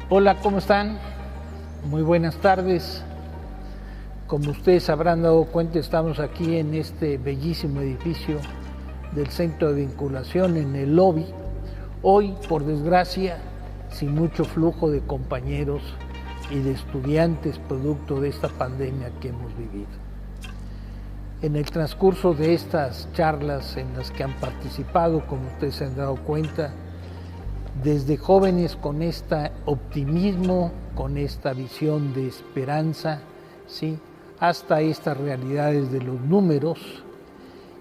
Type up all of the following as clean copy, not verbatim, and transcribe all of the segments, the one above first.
Hola, ¿cómo están? Muy buenas tardes. Como ustedes habrán dado cuenta, estamos aquí en este bellísimo edificio del Centro de Vinculación, en el lobby. Hoy, por desgracia, sin mucho flujo de compañeros y de estudiantes producto de esta pandemia que hemos vivido. En el transcurso de estas charlas en las que han participado, como ustedes se han dado cuenta, desde jóvenes con este optimismo, con esta visión de esperanza, ¿sí?, hasta estas realidades de los números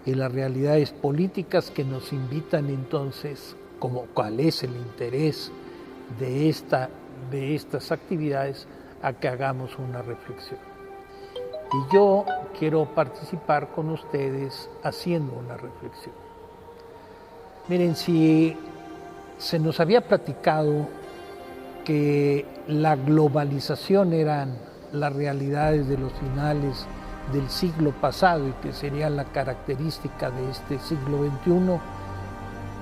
y las realidades políticas que nos invitan entonces, como cuál es el interés de estas actividades, a que hagamos una reflexión. Y yo quiero participar con ustedes haciendo una reflexión. Miren, si se nos había platicado que la globalización eran las realidades de los finales del siglo pasado y que sería la característica de este siglo XXI,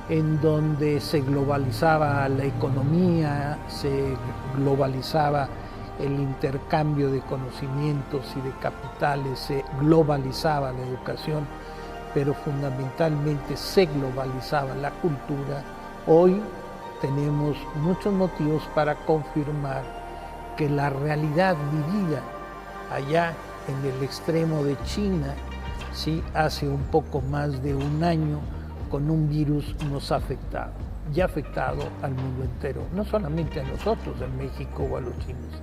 en donde se globalizaba la economía, se globalizaba el intercambio de conocimientos y de capitales, se globalizaba la educación, pero fundamentalmente se globalizaba la cultura. Hoy tenemos muchos motivos para confirmar que la realidad vivida allá en el extremo de China, sí, hace un poco más de un año, con un virus nos ha afectado, y ha afectado al mundo entero, no solamente a nosotros en México o a los chinos,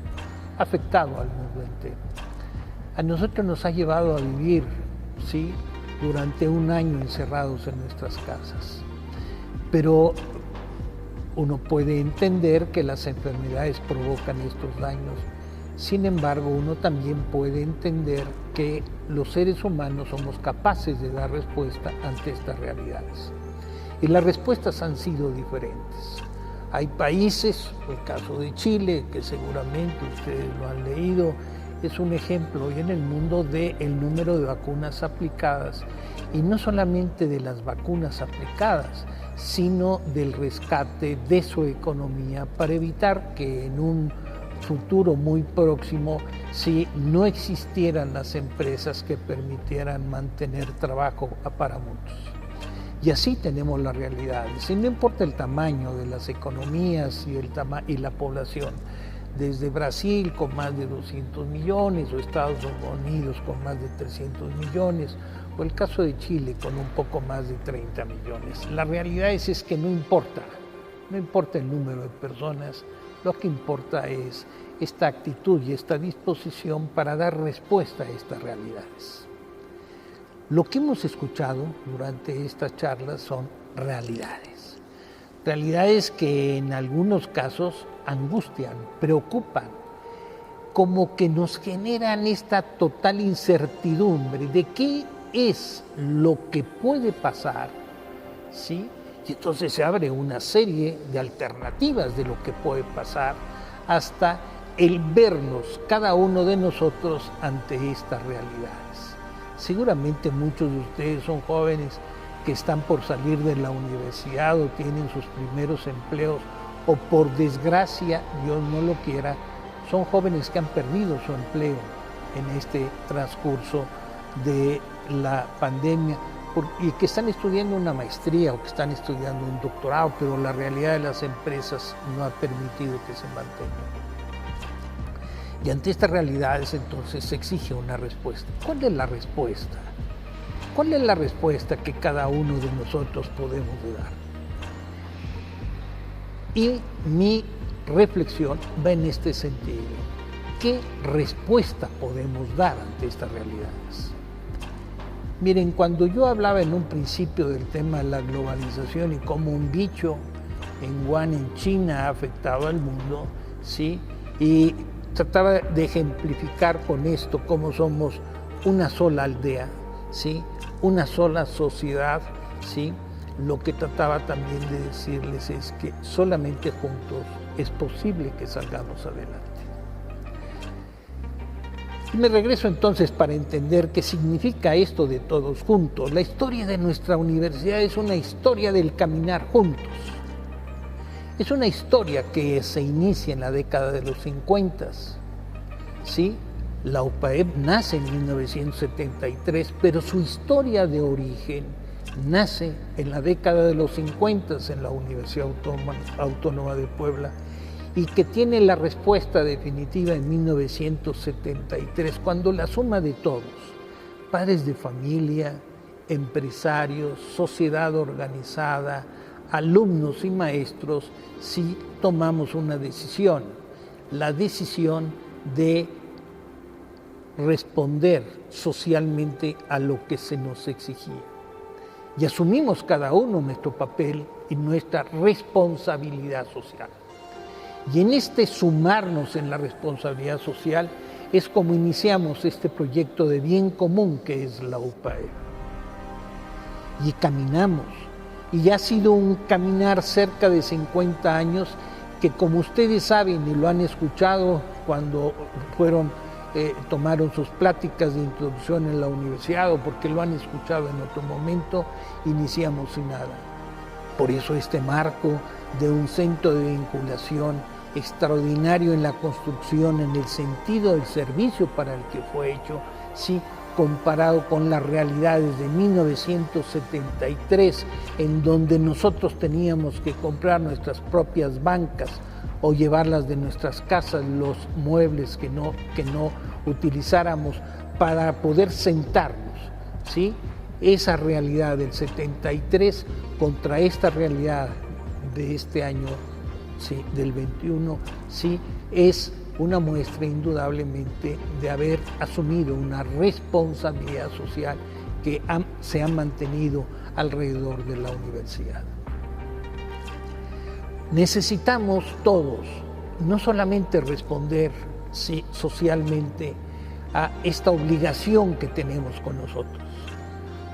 ha afectado al mundo entero. A nosotros nos ha llevado a vivir, sí, durante un año encerrados en nuestras casas. Pero uno puede entender que las enfermedades provocan estos daños. Sin embargo, uno también puede entender que los seres humanos somos capaces de dar respuesta ante estas realidades. Y las respuestas han sido diferentes. Hay países, el caso de Chile, que seguramente ustedes lo han leído, es un ejemplo hoy en el mundo del número de vacunas aplicadas, y no solamente de las vacunas aplicadas, sino del rescate de su economía para evitar que en un futuro muy próximo, si no existieran las empresas que permitieran mantener trabajo para muchos. Y así tenemos las realidades, y no importa el tamaño de las economías y la población, desde Brasil con más de 200 millones, o Estados Unidos con más de 300 millones, o el caso de Chile con un poco más de 30 millones. La realidad es que no importa el número de personas, lo que importa es esta actitud y esta disposición para dar respuesta a estas realidades. Lo que hemos escuchado durante estas charlas son realidades que en algunos casos angustian, preocupan, como que nos generan esta total incertidumbre de qué es lo que puede pasar, ¿sí? Y entonces se abre una serie de alternativas de lo que puede pasar, hasta el vernos cada uno de nosotros ante estas realidades. Seguramente muchos de ustedes son jóvenes que están por salir de la universidad o tienen sus primeros empleos, o por desgracia, Dios no lo quiera, son jóvenes que han perdido su empleo en este transcurso de la pandemia, y que están estudiando una maestría o que están estudiando un doctorado, pero la realidad de las empresas no ha permitido que se mantengan. Y ante estas realidades entonces se exige una respuesta. ¿Cuál es la respuesta? ¿Cuál es la respuesta que cada uno de nosotros podemos dar? Y mi reflexión va en este sentido. ¿Qué respuesta podemos dar ante estas realidades? Miren, cuando yo hablaba en un principio del tema de la globalización y cómo un bicho en Wuhan, en China, ha afectado al mundo, ¿sí?, y trataba de ejemplificar con esto cómo somos una sola aldea, ¿sí?, una sola sociedad, ¿sí?, lo que trataba también de decirles es que solamente juntos es posible que salgamos adelante. Y me regreso entonces para entender qué significa esto de todos juntos. La historia de nuestra universidad es una historia del caminar juntos. Es una historia que se inicia en la década de los 50. ¿Sí? La UPAEP nace en 1973, pero su historia de origen nace en la década de los 50 en la Universidad Autónoma de Puebla, y que tiene la respuesta definitiva en 1973, cuando la suma de todos, padres de familia, empresarios, sociedad organizada, alumnos y maestros, sí tomamos una decisión, la decisión de responder socialmente a lo que se nos exigía. Y asumimos cada uno nuestro papel y nuestra responsabilidad social. Y en este sumarnos en la responsabilidad social es como iniciamos este proyecto de bien común que es la UPAEP. Y caminamos. Y ha sido un caminar cerca de 50 años que, como ustedes saben y lo han escuchado cuando tomaron sus pláticas de introducción en la universidad, o porque lo han escuchado en otro momento, iniciamos sin nada. Por eso este marco de un centro de vinculación extraordinario en la construcción, en el sentido del servicio para el que fue hecho, sí, comparado con las realidades de 1973, en donde nosotros teníamos que comprar nuestras propias bancas o llevarlas de nuestras casas, los muebles que no utilizáramos para poder sentarnos, ¿sí? Esa realidad del 73 contra esta realidad de este año, ¿sí?, del 21, sí, es una muestra indudablemente de haber asumido una responsabilidad social que se ha mantenido alrededor de la universidad. Necesitamos todos no solamente responder, sí, socialmente a esta obligación que tenemos con nosotros.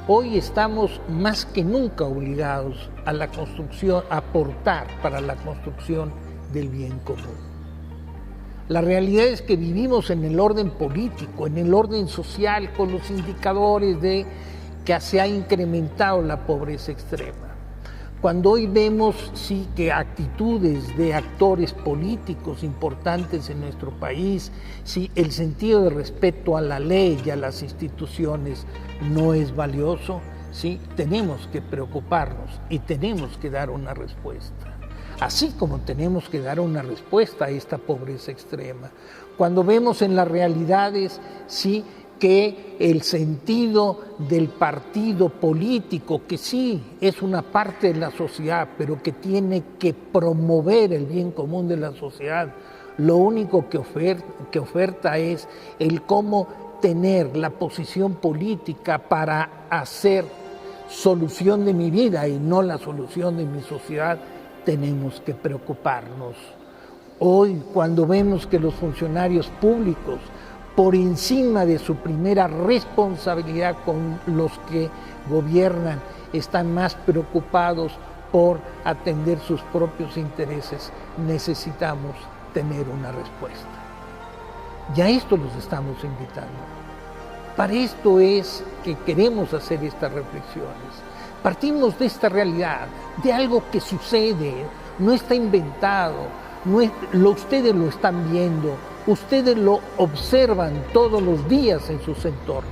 Hoy estamos más que nunca obligados a la construcción, a aportar para la construcción del bien común. La realidad es que vivimos en el orden político, en el orden social, con los indicadores de que se ha incrementado la pobreza extrema. Cuando hoy vemos, sí, que actitudes de actores políticos importantes en nuestro país, sí, el sentido de respeto a la ley y a las instituciones no es valioso, sí, tenemos que preocuparnos y tenemos que dar una respuesta. Así como tenemos que dar una respuesta a esta pobreza extrema. Cuando vemos en las realidades, sí, que el sentido del partido político, que sí es una parte de la sociedad, pero que tiene que promover el bien común de la sociedad, lo único que oferta es el cómo tener la posición política para hacer solución de mi vida y no la solución de mi sociedad. Tenemos que preocuparnos. Hoy, cuando vemos que los funcionarios públicos, por encima de su primera responsabilidad con los que gobiernan, están más preocupados por atender sus propios intereses, necesitamos tener una respuesta. Y a esto los estamos invitando. Para esto es que queremos hacer estas reflexiones. Partimos de esta realidad, de algo que sucede, no está inventado, ustedes lo están viendo, ustedes lo observan todos los días en sus entornos.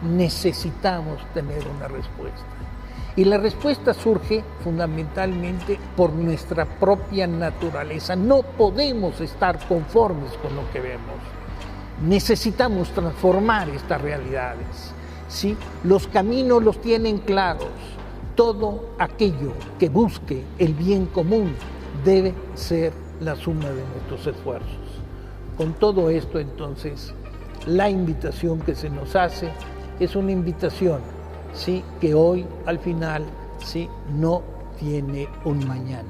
Necesitamos tener una respuesta. Y la respuesta surge fundamentalmente por nuestra propia naturaleza. No podemos estar conformes con lo que vemos. Necesitamos transformar estas realidades. ¿Sí? Los caminos los tienen claros. Todo aquello que busque el bien común debe ser la suma de nuestros esfuerzos. Con todo esto, entonces, la invitación que se nos hace es una invitación, ¿sí?, que hoy, al final, ¿sí?, no tiene un mañana.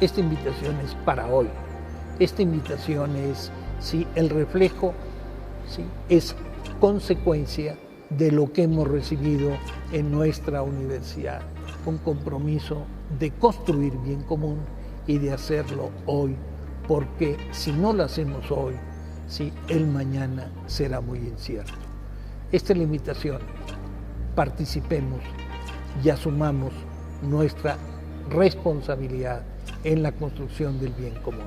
Esta invitación es para hoy. Esta invitación es, ¿sí?, el reflejo, ¿sí?, es consecuencia de lo que hemos recibido en nuestra universidad. Un compromiso de construir bien común y de hacerlo hoy, porque si no lo hacemos hoy, sí, el mañana será muy incierto. Esta es la invitación. Participemos y asumamos nuestra responsabilidad en la construcción del bien común.